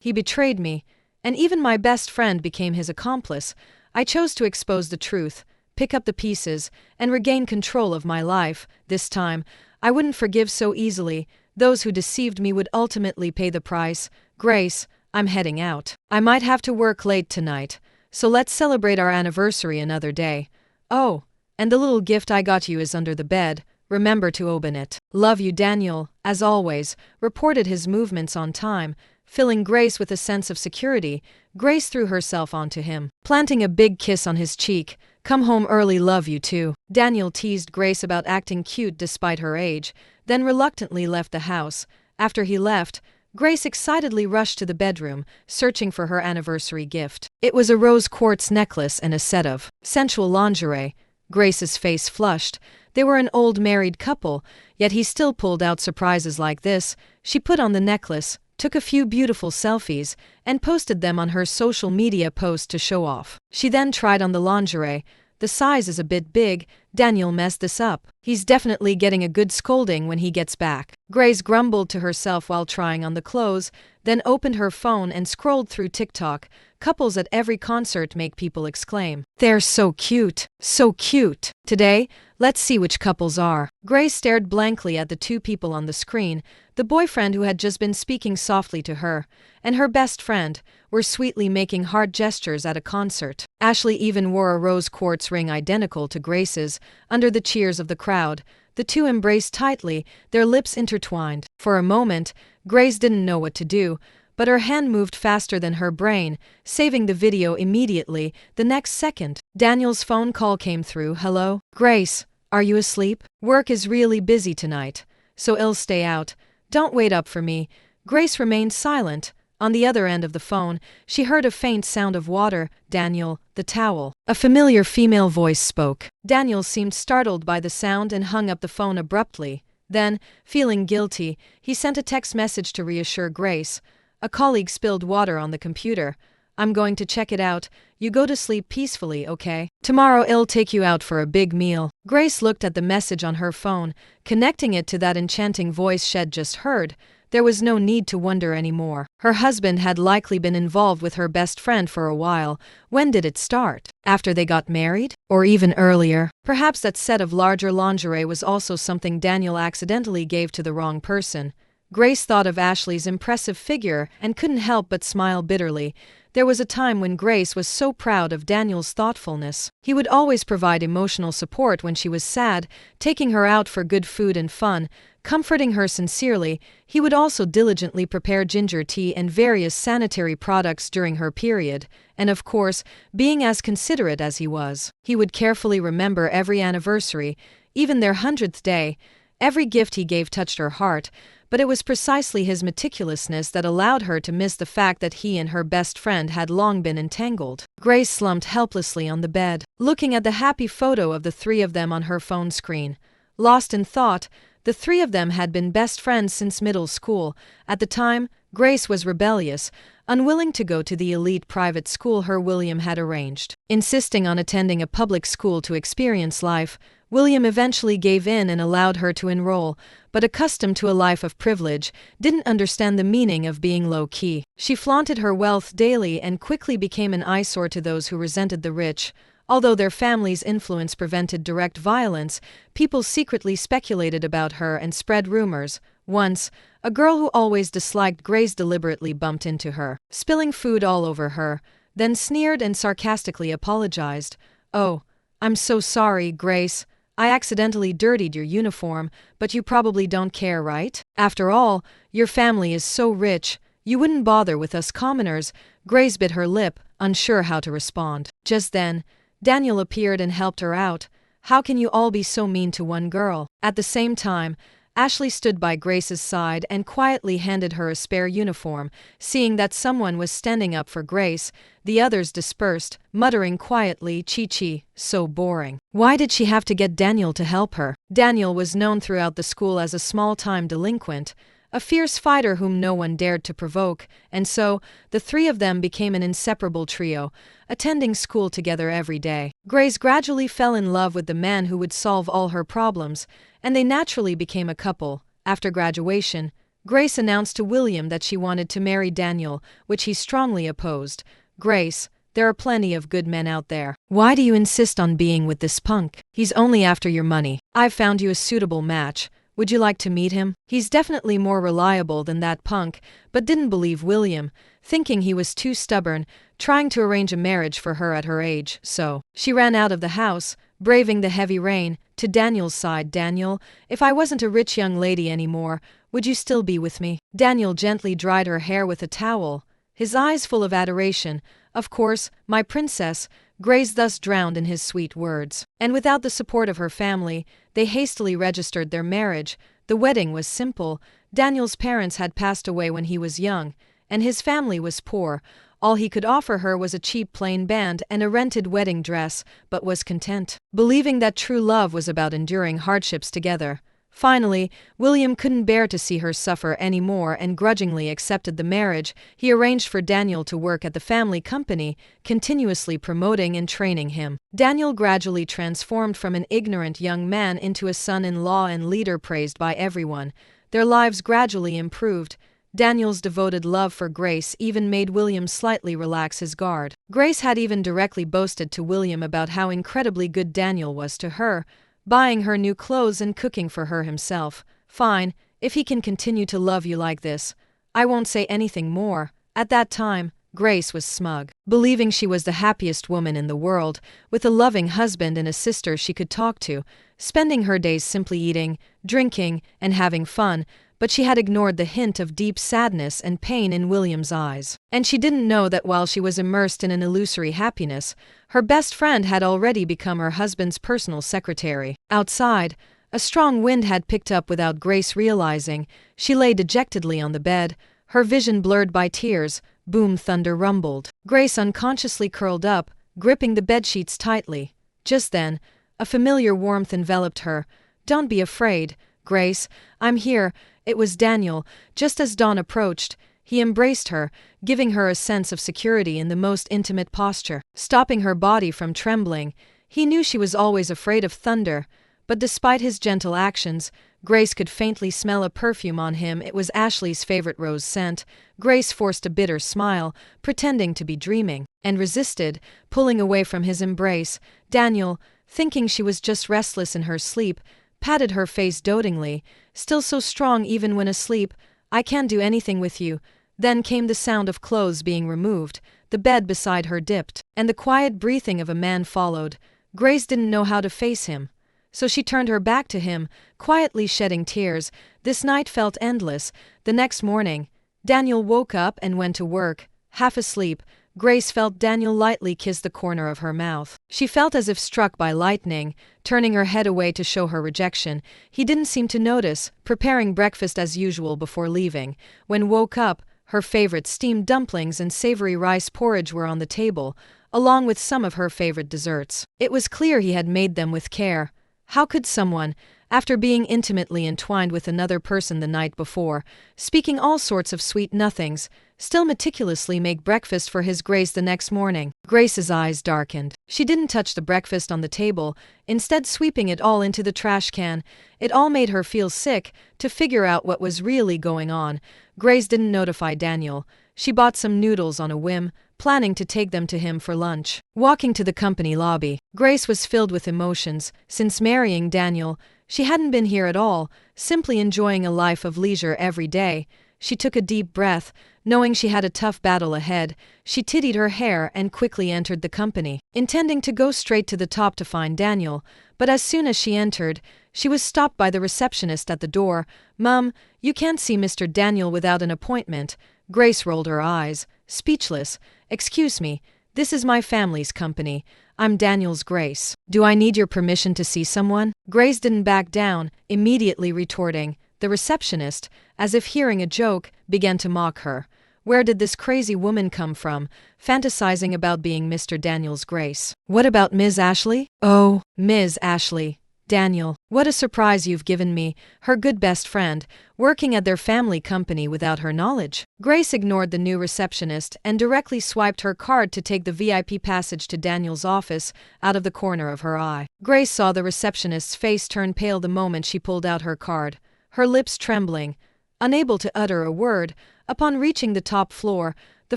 He betrayed me, and even my best friend became his accomplice. I chose to expose the truth, pick up the pieces, and regain control of my life. This time, I wouldn't forgive so easily. Those who deceived me would ultimately pay the price. Grace, I'm heading out. I might have to work late tonight, so let's celebrate our anniversary another day. Oh, and the little gift I got you is under the bed. Remember to open it. Love you, Daniel, as always, reported his movements on time, filling Grace with a sense of security. Grace threw herself onto him, planting a big kiss on his cheek. Come home early, love you too. Daniel teased Grace about acting cute despite her age, then reluctantly left the house. After he left, Grace excitedly rushed to the bedroom, searching for her anniversary gift. It was a rose quartz necklace and a set of sensual lingerie. Grace's face flushed. They were an old married couple, yet he still pulled out surprises like this. She put on the necklace, took a few beautiful selfies, and posted them on her social media post to show off. She then tried on the lingerie. The size is a bit big. Daniel messed this up. He's definitely getting a good scolding when he gets back. Grace grumbled to herself while trying on the clothes, then opened her phone and scrolled through TikTok. Couples at every concert make people exclaim, "They're so cute, so cute." Today, let's see which couples are. Grace stared blankly at the two people on the screen. The boyfriend who had just been speaking softly to her, and her best friend, were sweetly making heart gestures at a concert. Ashley even wore a rose quartz ring identical to Grace's. Under the cheers of the crowd, the two embraced tightly, their lips intertwined. For a moment, Grace didn't know what to do, but her hand moved faster than her brain, saving the video immediately. The next second, Daniel's phone call came through. "Hello? Grace, are you asleep? Work is really busy tonight, so I'll stay out. Don't wait up for me." Grace remained silent. On the other end of the phone, she heard a faint sound of water. "Daniel, the towel." A familiar female voice spoke. Daniel seemed startled by the sound and hung up the phone abruptly. Then, feeling guilty, he sent a text message to reassure Grace. "A colleague spilled water on the computer. I'm going to check it out. You go to sleep peacefully, okay? Tomorrow I'll take you out for a big meal." Grace looked at the message on her phone, connecting it to that enchanting voice she'd just heard. There was no need to wonder anymore. Her husband had likely been involved with her best friend for a while. When did it start? After they got married? Or even earlier? Perhaps that set of larger lingerie was also something Daniel accidentally gave to the wrong person. Grace thought of Ashley's impressive figure and couldn't help but smile bitterly. There was a time when Grace was so proud of Daniel's thoughtfulness. He would always provide emotional support when she was sad, taking her out for good food and fun, comforting her sincerely. He would also diligently prepare ginger tea and various sanitary products during her period, and of course, being as considerate as he was, he would carefully remember every anniversary, even their 100th day. Every gift he gave touched her heart, but it was precisely his meticulousness that allowed her to miss the fact that he and her best friend had long been entangled. Grace slumped helplessly on the bed, looking at the happy photo of the three of them on her phone screen. Lost in thought, the three of them had been best friends since middle school. At the time, Grace was rebellious, unwilling to go to the elite private school William had arranged. Insisting on attending a public school to experience life, William eventually gave in and allowed her to enroll, but accustomed to a life of privilege, didn't understand the meaning of being low-key. She flaunted her wealth daily and quickly became an eyesore to those who resented the rich. Although their family's influence prevented direct violence, people secretly speculated about her and spread rumors. Once, a girl who always disliked Grace deliberately bumped into her, spilling food all over her, then sneered and sarcastically apologized. "Oh, I'm so sorry, Grace. I accidentally dirtied your uniform, but you probably don't care, right? After all, your family is so rich, you wouldn't bother with us commoners." Grace bit her lip, unsure how to respond. Just then, Daniel appeared and helped her out. "How can you all be so mean to one girl?" At the same time, Ashley stood by Grace's side and quietly handed her a spare uniform. Seeing that someone was standing up for Grace, the others dispersed, muttering quietly, "Chi-chi, so boring." Why did she have to get Daniel to help her? Daniel was known throughout the school as a small-time delinquent, a fierce fighter whom no one dared to provoke, and so, the three of them became an inseparable trio, attending school together every day. Grace gradually fell in love with the man who would solve all her problems, and they naturally became a couple. After graduation, Grace announced to William that she wanted to marry Daniel, which he strongly opposed. "Grace, there are plenty of good men out there. Why do you insist on being with this punk? He's only after your money. I've found you a suitable match. Would you like to meet him? He's definitely more reliable than that punk," but didn't believe William, thinking he was too stubborn, trying to arrange a marriage for her at her age. So she ran out of the house, braving the heavy rain, to Daniel's side. "Daniel, if I wasn't a rich young lady anymore, would you still be with me?" Daniel gently dried her hair with a towel, his eyes full of adoration. "Of course, my princess." Grace thus drowned in his sweet words. And without the support of her family, they hastily registered their marriage. The wedding was simple. Daniel's parents had passed away when he was young, and his family was poor. All he could offer her was a cheap plain band and a rented wedding dress, but was content, believing that true love was about enduring hardships together. Finally, William couldn't bear to see her suffer any more and grudgingly accepted the marriage. He arranged for Daniel to work at the family company, continuously promoting and training him. Daniel gradually transformed from an ignorant young man into a son-in-law and leader praised by everyone. Their lives gradually improved. Daniel's devoted love for Grace even made William slightly relax his guard. Grace had even directly boasted to William about how incredibly good Daniel was to her, buying her new clothes and cooking for her himself. "Fine, if he can continue to love you like this, I won't say anything more." At that time, Grace was smug, believing she was the happiest woman in the world, with a loving husband and a sister she could talk to, spending her days simply eating, drinking, and having fun. But she had ignored the hint of deep sadness and pain in William's eyes. And she didn't know that while she was immersed in an illusory happiness, her best friend had already become her husband's personal secretary. Outside, a strong wind had picked up without Grace realizing. She lay dejectedly on the bed, her vision blurred by tears. Boom, thunder rumbled. Grace unconsciously curled up, gripping the bedsheets tightly. Just then, a familiar warmth enveloped her. "Don't be afraid, Grace, I'm here." It was Daniel. Just as dawn approached, he embraced her, giving her a sense of security in the most intimate posture, stopping her body from trembling. He knew she was always afraid of thunder, but despite his gentle actions, Grace could faintly smell a perfume on him. It was Ashley's favorite rose scent. Grace forced a bitter smile, pretending to be dreaming, and resisted, pulling away from his embrace. Daniel, thinking she was just restless in her sleep, patted her face dotingly. "Still so strong even when asleep. I can't do anything with you." Then came the sound of clothes being removed. The bed beside her dipped, and the quiet breathing of a man followed. Grace didn't know how to face him, so she turned her back to him, quietly shedding tears. This night felt endless. The next morning, Daniel woke up and went to work. Half asleep, Grace felt Daniel lightly kiss the corner of her mouth. She felt as if struck by lightning, turning her head away to show her rejection. He didn't seem to notice, preparing breakfast as usual before leaving. When woke up, her favorite steamed dumplings and savory rice porridge were on the table, along with some of her favorite desserts. It was clear he had made them with care. How could someone, after being intimately entwined with another person the night before, speaking all sorts of sweet nothings, still meticulously make breakfast for his Grace the next morning? Grace's eyes darkened. She didn't touch the breakfast on the table, instead sweeping it all into the trash can. It all made her feel sick, to figure out what was really going on. Grace didn't notify Daniel. She bought some noodles on a whim, planning to take them to him for lunch. Walking to the company lobby, Grace was filled with emotions. Since marrying Daniel, she hadn't been here at all, simply enjoying a life of leisure every day. She took a deep breath, knowing she had a tough battle ahead. She tidied her hair and quickly entered the company, intending to go straight to the top to find Daniel. But as soon as she entered, she was stopped by the receptionist at the door. "Mum, you can't see Mr. Daniel without an appointment." Grace rolled her eyes, speechless. "Excuse me, this is my family's company. I'm Daniel's Grace. Do I need your permission to see someone?" Grace didn't back down, immediately retorting. The receptionist, as if hearing a joke, began to mock her. Where did this crazy woman come from, fantasizing about being Mr. Daniel's Grace? "What about Ms. Ashley?" "Oh, Ms. Ashley. Daniel, what a surprise you've given me, her good best friend, working at their family company without her knowledge." Grace ignored the new receptionist and directly swiped her card to take the VIP passage to Daniel's office, out of the corner of her eye. Grace saw the receptionist's face turn pale the moment she pulled out her card, her lips trembling. Unable to utter a word, upon reaching the top floor, the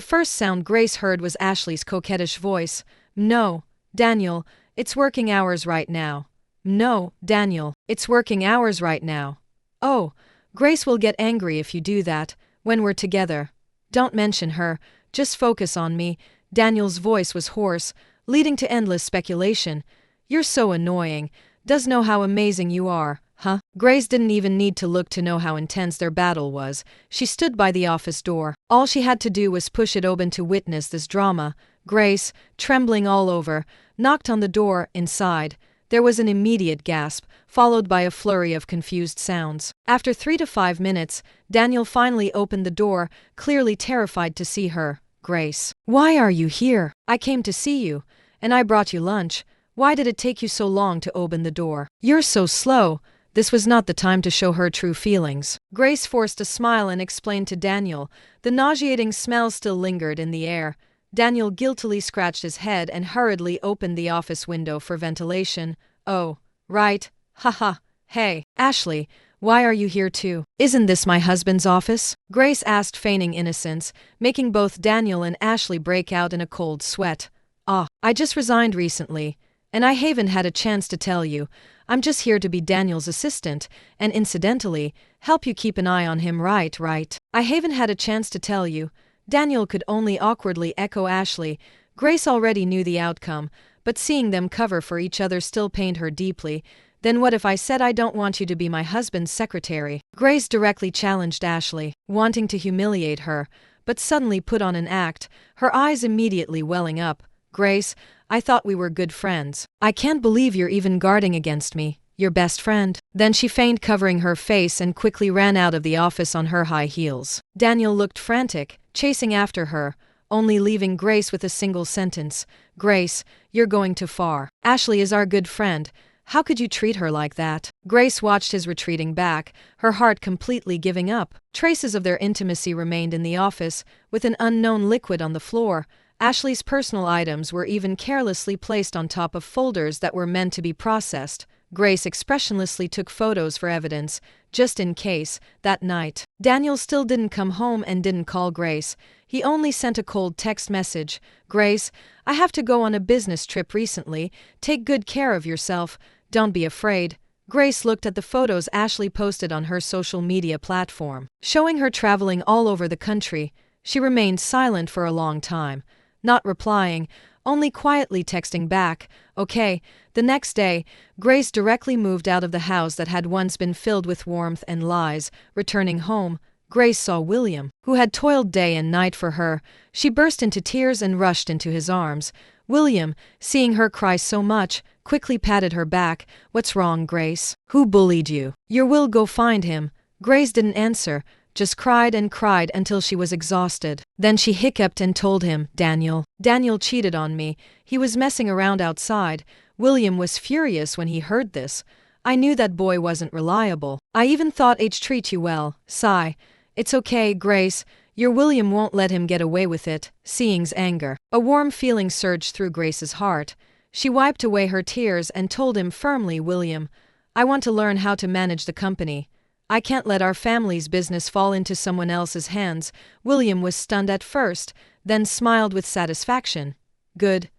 first sound Grace heard was Ashley's coquettish voice. "No, Daniel, it's working hours right now. No, Daniel, it's working hours right now. Oh, Grace will get angry if you do that, when we're together. Don't mention her, just focus on me." Daniel's voice was hoarse, leading to endless speculation. "You're so annoying. Does know how amazing you are, huh?" Grace didn't even need to look to know how intense their battle was. She stood by the office door. All she had to do was push it open to witness this drama. Grace, trembling all over, knocked on the door. Inside, there was an immediate gasp, followed by a flurry of confused sounds. After 3 to 5 minutes, Daniel finally opened the door, clearly terrified to see her. "Grace, why are you here? I came to see you, and I brought you lunch. Why did it take you so long to open the door? You're so slow." This was not the time to show her true feelings. Grace forced a smile and explained to Daniel. The nauseating smell still lingered in the air. Daniel guiltily scratched his head and hurriedly opened the office window for ventilation. "Oh, right. Haha. Hey, Ashley, why are you here too? Isn't this my husband's office?" Grace asked, feigning innocence, making both Daniel and Ashley break out in a cold sweat. "Ah, I just resigned recently, and I haven't had a chance to tell you. I'm just here to be Daniel's assistant, and incidentally, help you keep an eye on him, right? I haven't had a chance to tell you." Daniel could only awkwardly echo Ashley. Grace already knew the outcome, but seeing them cover for each other still pained her deeply. "Then what if I said I don't want you to be my husband's secretary?" Grace directly challenged Ashley, wanting to humiliate her, but suddenly put on an act, her eyes immediately welling up. "Grace, I thought we were good friends. I can't believe you're even guarding against me, your best friend." Then she feigned covering her face and quickly ran out of the office on her high heels. Daniel looked frantic, chasing after her, only leaving Grace with a single sentence. "Grace, you're going too far. Ashley is our good friend. How could you treat her like that?" Grace watched his retreating back, her heart completely giving up. Traces of their intimacy remained in the office, with an unknown liquid on the floor. Ashley's personal items were even carelessly placed on top of folders that were meant to be processed. Grace expressionlessly took photos for evidence, just in case. That night, Daniel still didn't come home and didn't call Grace. He only sent a cold text message. "Grace, I have to go on a business trip recently. Take good care of yourself. Don't be afraid." Grace looked at the photos Ashley posted on her social media platform, showing her traveling all over the country. She remained silent for a long time, not replying, only quietly texting back, "Okay." The next day, Grace directly moved out of the house that had once been filled with warmth and lies. Returning home, Grace saw William, who had toiled day and night for her. She burst into tears and rushed into his arms. William, seeing her cry so much, quickly patted her back. "What's wrong, Grace? Who bullied you? Your will go find him." Grace didn't answer, just cried and cried until she was exhausted. Then she hiccuped and told him, Daniel cheated on me. He was messing around outside." William was furious when he heard this. "I knew that boy wasn't reliable. I even thought he'd treat you well." Sigh. "It's okay, Grace. Your William won't let him get away with it." Seeing's anger. A warm feeling surged through Grace's heart. She wiped away her tears and told him firmly, "William, I want to learn how to manage the company. I can't let our family's business fall into someone else's hands." William was stunned at first, then smiled with satisfaction. Good.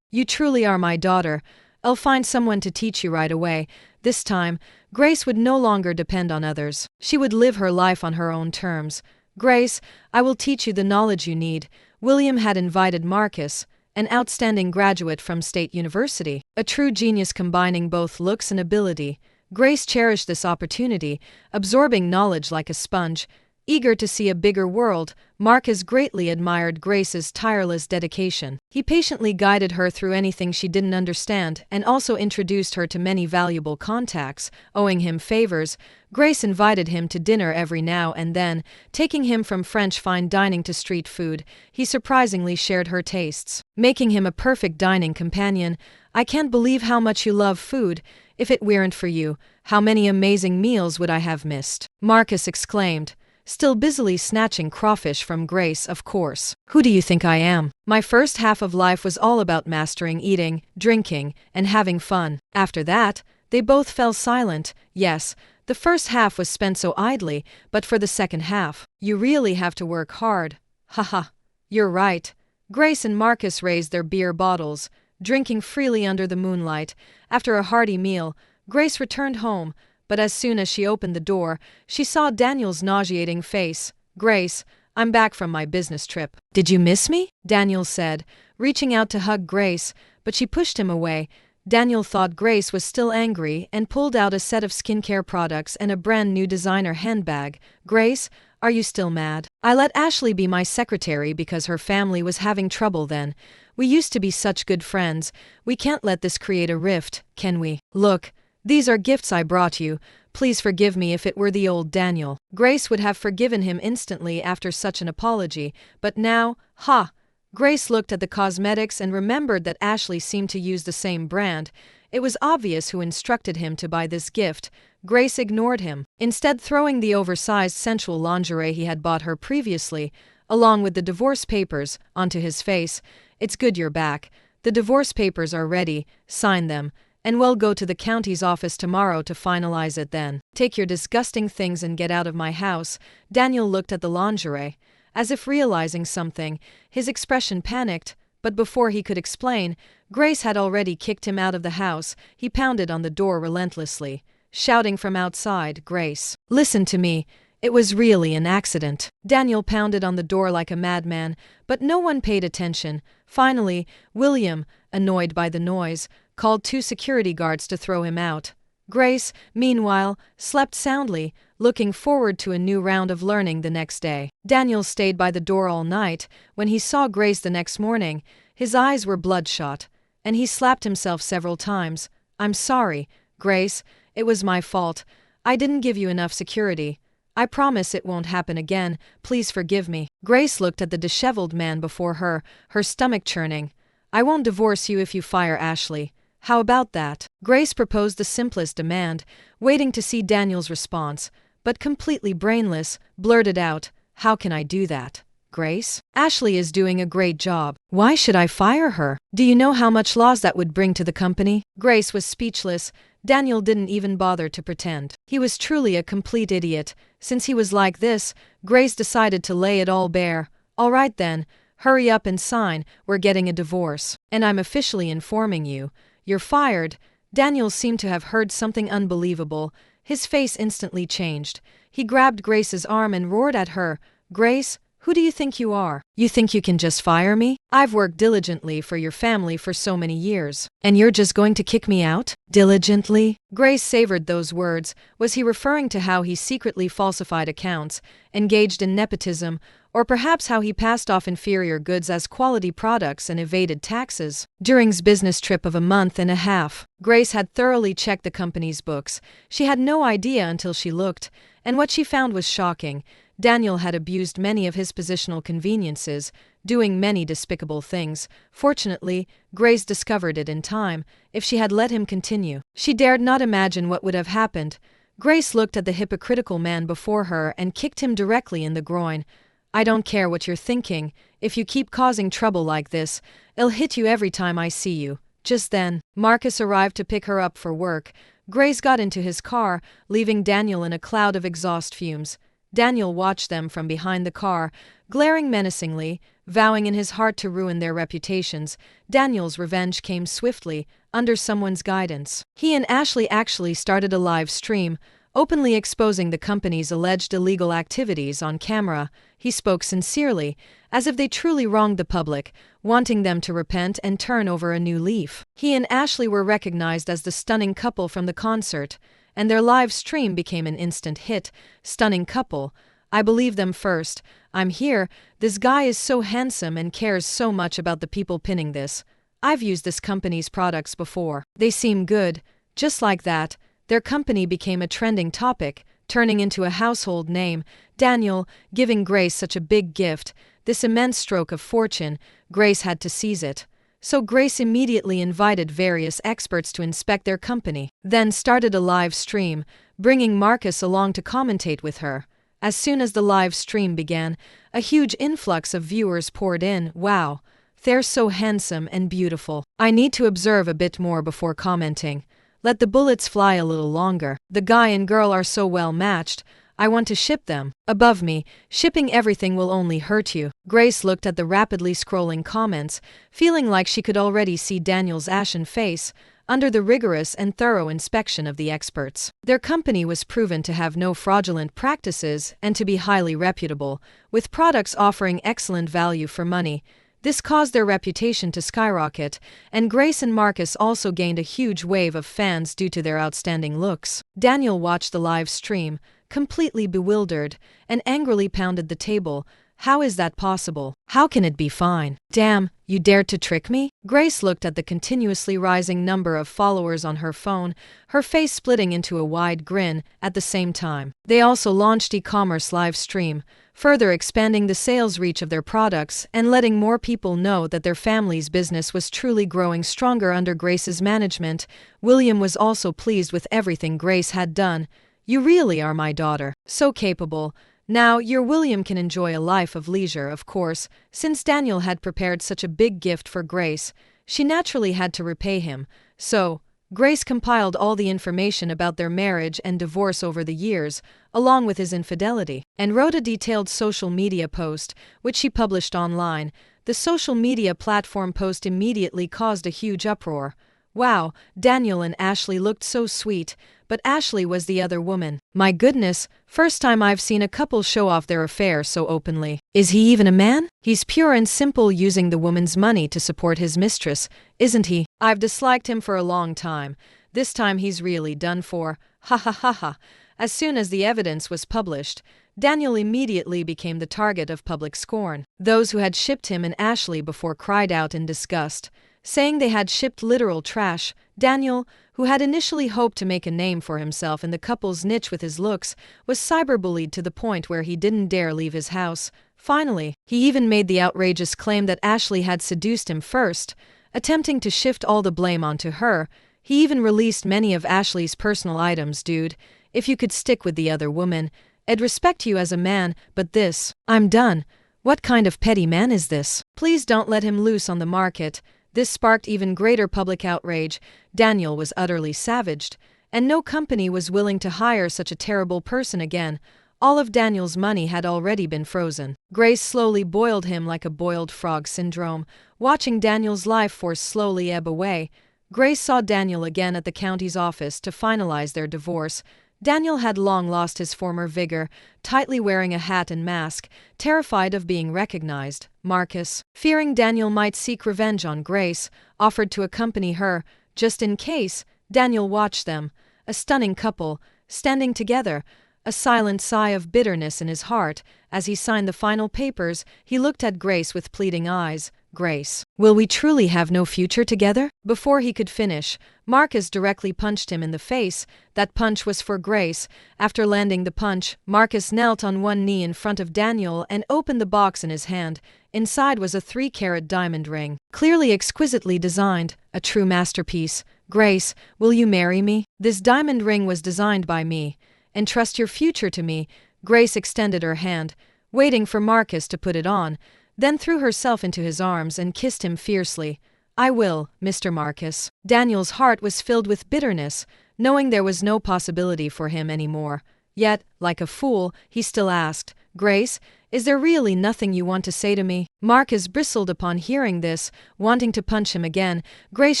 You truly are my daughter. I'll find someone to teach you right away." This time, Grace would no longer depend on others. She would live her life on her own terms. "Grace, I will teach you the knowledge you need." William had invited Marcus, an outstanding graduate from State University, a true genius combining both looks and ability. Grace cherished this opportunity, absorbing knowledge like a sponge. Eager to see a bigger world, Marcus greatly admired Grace's tireless dedication. He patiently guided her through anything she didn't understand and also introduced her to many valuable contacts. Owing him favors, Grace invited him to dinner every now and then, taking him from French fine dining to street food. He surprisingly shared her tastes, making him a perfect dining companion. "I can't believe how much you love food. If it weren't for you, how many amazing meals would I have missed?" Marcus exclaimed, still busily snatching crawfish from Grace. "Of course. Who do you think I am? My first half of life was all about mastering eating, drinking, and having fun." After that, they both fell silent. Yes, The first half was spent so idly, but for the second half, you really have to work hard. Haha. You're right. Grace and Marcus raised their beer bottles, drinking freely under the moonlight. After a hearty meal, Grace returned home, but as soon as she opened the door, she saw Daniel's nauseating face. Grace, I'm back from my business trip. Did you miss me? Daniel said, reaching out to hug Grace, but she pushed him away. Daniel thought Grace was still angry and pulled out a set of skincare products and a brand new designer handbag. Grace, are you still mad? I let Ashley be my secretary because her family was having trouble then. We used to be such good friends. We can't let this create a rift, can we? Look, these are gifts I brought you. Please forgive me if it were the old Daniel. Grace would have forgiven him instantly after such an apology, but now, ha! Grace looked at the cosmetics and remembered that Ashley seemed to use the same brand. It was obvious who instructed him to buy this gift. Grace ignored him, instead throwing the oversized sensual lingerie he had bought her previously, along with the divorce papers, onto his face. It's good you're back. The divorce papers are ready, sign them, and we'll go to the county's office tomorrow to finalize it then. Take your disgusting things and get out of my house. Daniel looked at the lingerie. As if realizing something, his expression panicked, but before he could explain, Grace had already kicked him out of the house. He pounded on the door relentlessly, shouting from outside, Grace, listen to me. It was really an accident. Daniel pounded on the door like a madman, but no one paid attention. Finally, William, annoyed by the noise, called 2 security guards to throw him out. Grace, meanwhile, slept soundly, looking forward to a new round of learning the next day. Daniel stayed by the door all night. When he saw Grace the next morning, his eyes were bloodshot, and he slapped himself several times. I'm sorry, Grace, it was my fault. I didn't give you enough security. I promise it won't happen again. Please forgive me. Grace looked at the disheveled man before her, her stomach churning. I won't divorce you if you fire Ashley. How about that? Grace proposed the simplest demand, waiting to see Daniel's response, but completely brainless, blurted out, how can I do that? Grace? Ashley is doing a great job. Why should I fire her? Do you know how much loss that would bring to the company? Grace was speechless. Daniel didn't even bother to pretend. He was truly a complete idiot. Since he was like this, Grace decided to lay it all bare. All right then, hurry up and sign, we're getting a divorce. And I'm officially informing you. You're fired. Daniel seemed to have heard something unbelievable. His face instantly changed. He grabbed Grace's arm and roared at her. Grace, who do you think you are? You think you can just fire me? I've worked diligently for your family for so many years. And you're just going to kick me out? Diligently? Grace savored those words. Was he referring to how he secretly falsified accounts, engaged in nepotism, or perhaps how he passed off inferior goods as quality products and evaded taxes? During his business trip of a month and a half, Grace had thoroughly checked the company's books. She had no idea until she looked, and what she found was shocking. Daniel had abused many of his positional conveniences, doing many despicable things. Fortunately, Grace discovered it in time. If she had let him continue, she dared not imagine what would have happened. Grace looked at the hypocritical man before her and kicked him directly in the groin. I don't care what you're thinking. If you keep causing trouble like this, I'll hit you every time I see you. Just then, Marcus arrived to pick her up for work. Grace got into his car, leaving Daniel in a cloud of exhaust fumes. Daniel watched them from behind the car, glaring menacingly, vowing in his heart to ruin their reputations. Daniel's revenge came swiftly, under someone's guidance. He and Ashley actually started a live stream, openly exposing the company's alleged illegal activities on camera. He spoke sincerely, as if they truly wronged the public, wanting them to repent and turn over a new leaf. He and Ashley were recognized as the stunning couple from the concert, and their live stream became an instant hit. Stunning couple. I believe them first. I'm here. This guy is so handsome and cares so much about the people pinning this. I've used this company's products before. They seem good. Just like that, their company became a trending topic, turning into a household name. Daniel, giving Grace such a big gift, this immense stroke of fortune, Grace had to seize it. So Grace immediately invited various experts to inspect their company, then started a live stream, bringing Marcus along to commentate with her. As soon as the live stream began, a huge influx of viewers poured in. Wow, they're so handsome and beautiful. I need to observe a bit more before commenting. Let the bullets fly a little longer. The guy and girl are so well matched. I want to ship them. Above me, shipping everything will only hurt you. Grace looked at the rapidly scrolling comments, feeling like she could already see Daniel's ashen face under the rigorous and thorough inspection of the experts. Their company was proven to have no fraudulent practices and to be highly reputable, with products offering excellent value for money. This caused their reputation to skyrocket, and Grace and Marcus also gained a huge wave of fans due to their outstanding looks. Daniel watched the live stream, completely bewildered, and angrily pounded the table. How is that possible? How can it be fine? Damn, you dared to trick me? Grace looked at the continuously rising number of followers on her phone, her face splitting into a wide grin at the same time. They also launched e-commerce live stream, further expanding the sales reach of their products and letting more people know that their family's business was truly growing stronger under Grace's management. William was also pleased with everything Grace had done. You really are my daughter. So capable. Now, your William can enjoy a life of leisure, of course. Since Daniel had prepared such a big gift for Grace, she naturally had to repay him. So, Grace compiled all the information about their marriage and divorce over the years, along with his infidelity, and wrote a detailed social media post, which she published online. The social media platform post immediately caused a huge uproar. Wow, Daniel and Ashley looked so sweet, but Ashley was the other woman. My goodness, first time I've seen a couple show off their affair so openly. Is he even a man? He's pure and simple, using the woman's money to support his mistress, isn't he? I've disliked him for a long time. This time he's really done for. Ha ha ha ha. As soon as the evidence was published, Daniel immediately became the target of public scorn. Those who had shipped him and Ashley before cried out in disgust, saying they had shipped literal trash. Daniel, who had initially hoped to make a name for himself in the couple's niche with his looks, was cyberbullied to the point where he didn't dare leave his house. Finally, he even made the outrageous claim that Ashley had seduced him first, attempting to shift all the blame onto her. He even released many of Ashley's personal items. Dude, if you could stick with the other woman, I'd respect you as a man, but this, I'm done. What kind of petty man is this? Please don't let him loose on the market. This sparked even greater public outrage. Daniel was utterly savaged, and no company was willing to hire such a terrible person again. All of Daniel's money had already been frozen. Grace slowly boiled him like a boiled frog syndrome, watching Daniel's life force slowly ebb away. Grace saw Daniel again at the county's office to finalize their divorce. Daniel had long lost his former vigor, tightly wearing a hat and mask, terrified of being recognized. Marcus, fearing Daniel might seek revenge on Grace, offered to accompany her, just in case. Daniel watched them, a stunning couple, standing together, a silent sigh of bitterness in his heart. As he signed the final papers, he looked at Grace with pleading eyes. Grace, will we truly have no future together? Before he could finish, Marcus directly punched him in the face. That punch was for Grace. After landing the punch, Marcus knelt on one knee in front of Daniel and opened the box in his hand. Inside was a 3-carat diamond ring, clearly exquisitely designed, a true masterpiece. Grace, will you marry me? This diamond ring was designed by me. Entrust your future to me. Grace extended her hand, waiting for Marcus to put it on, then threw herself into his arms and kissed him fiercely. I will, Mr. Marcus. Daniel's heart was filled with bitterness, knowing there was no possibility for him anymore. Yet, like a fool, he still asked, Grace, is there really nothing you want to say to me? Marcus bristled upon hearing this, wanting to punch him again. Grace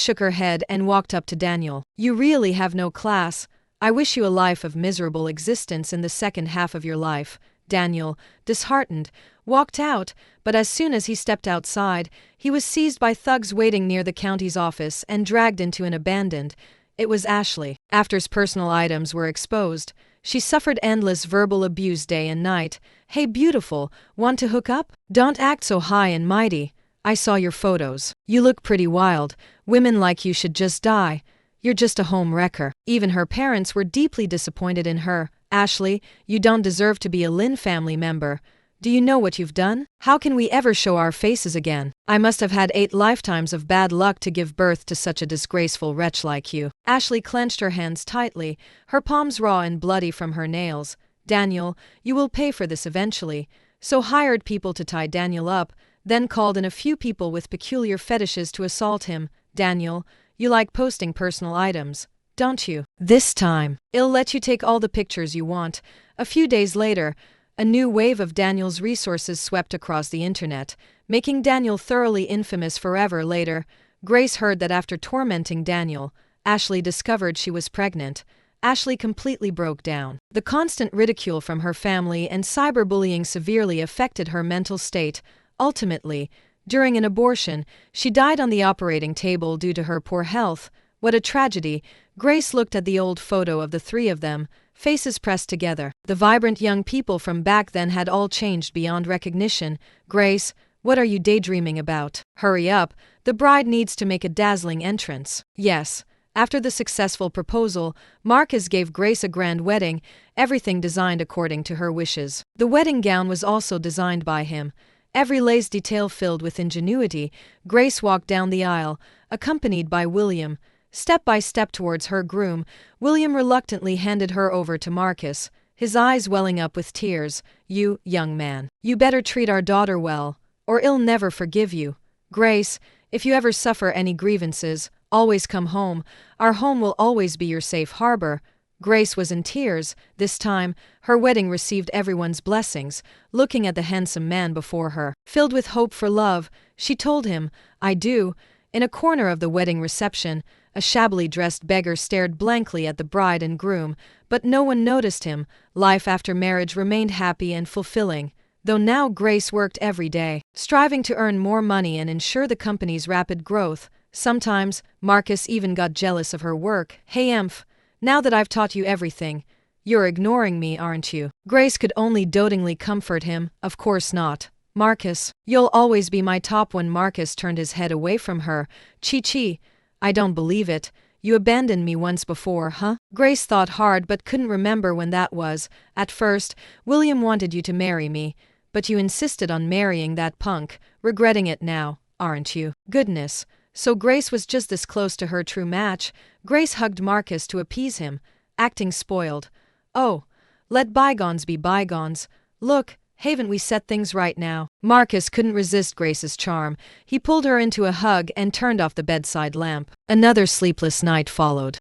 shook her head and walked up to Daniel. You really have no class. I wish you a life of miserable existence in the second half of your life. Daniel, disheartened, walked out, but as soon as he stepped outside, he was seized by thugs waiting near the county's office and dragged into an abandoned. It was Ashley. After's personal items were exposed. She suffered endless verbal abuse day and night. Hey beautiful, want to hook up? Don't act so high and mighty. I saw your photos. You look pretty wild. Women like you should just die. You're just a home wrecker. Even her parents were deeply disappointed in her. Ashley, you don't deserve to be a Lynn family member. Do you know what you've done? How can we ever show our faces again? I must have had 8 lifetimes of bad luck to give birth to such a disgraceful wretch like you. Ashley clenched her hands tightly, her palms raw and bloody from her nails. Daniel, you will pay for this eventually. So hired people to tie Daniel up, then called in a few people with peculiar fetishes to assault him. Daniel, you like posting personal items. don't you? This time, I'll let you take all the pictures you want. A few days later, a new wave of Daniel's resources swept across the internet, making Daniel thoroughly infamous forever. Later, Grace heard that after tormenting Daniel, Ashley discovered she was pregnant. Ashley completely broke down. The constant ridicule from her family and cyberbullying severely affected her mental state. Ultimately, during an abortion, she died on the operating table due to her poor health. What a tragedy. Grace looked at the old photo of the three of them, faces pressed together. The vibrant young people from back then had all changed beyond recognition. Grace, what are you daydreaming about? Hurry up, the bride needs to make a dazzling entrance. Yes. After the successful proposal, Marcus gave Grace a grand wedding, everything designed according to her wishes. The wedding gown was also designed by him. Every lace detail filled with ingenuity. Grace walked down the aisle, accompanied by William. Step by step towards her groom, William reluctantly handed her over to Marcus, his eyes welling up with tears. You, young man, you better treat our daughter well, or I'll never forgive you. Grace, if you ever suffer any grievances, always come home. Our home will always be your safe harbor. Grace was in tears. This time, her wedding received everyone's blessings. Looking at the handsome man before her, filled with hope for love, she told him, I do. In a corner of the wedding reception, a shabbily dressed beggar stared blankly at the bride and groom, but no one noticed him. Life after marriage remained happy and fulfilling, though now Grace worked every day, striving to earn more money and ensure the company's rapid growth. Sometimes, Marcus even got jealous of her work. Hey Emph, now that I've taught you everything, you're ignoring me, aren't you? Grace could only dotingly comfort him. Of course not. Marcus, you'll always be my top one. Marcus turned his head away from her. Chi, I don't believe it. You abandoned me once before, huh? Grace thought hard but couldn't remember when that was. At first, William wanted you to marry me, but you insisted on marrying that punk. Regretting it now, aren't you? Goodness. So Grace was just this close to her true match. Grace hugged Marcus to appease him, acting spoiled. Oh, let bygones be bygones. Look, haven't we set things right now? Marcus couldn't resist Grace's charm. He pulled her into a hug and turned off the bedside lamp. Another sleepless night followed.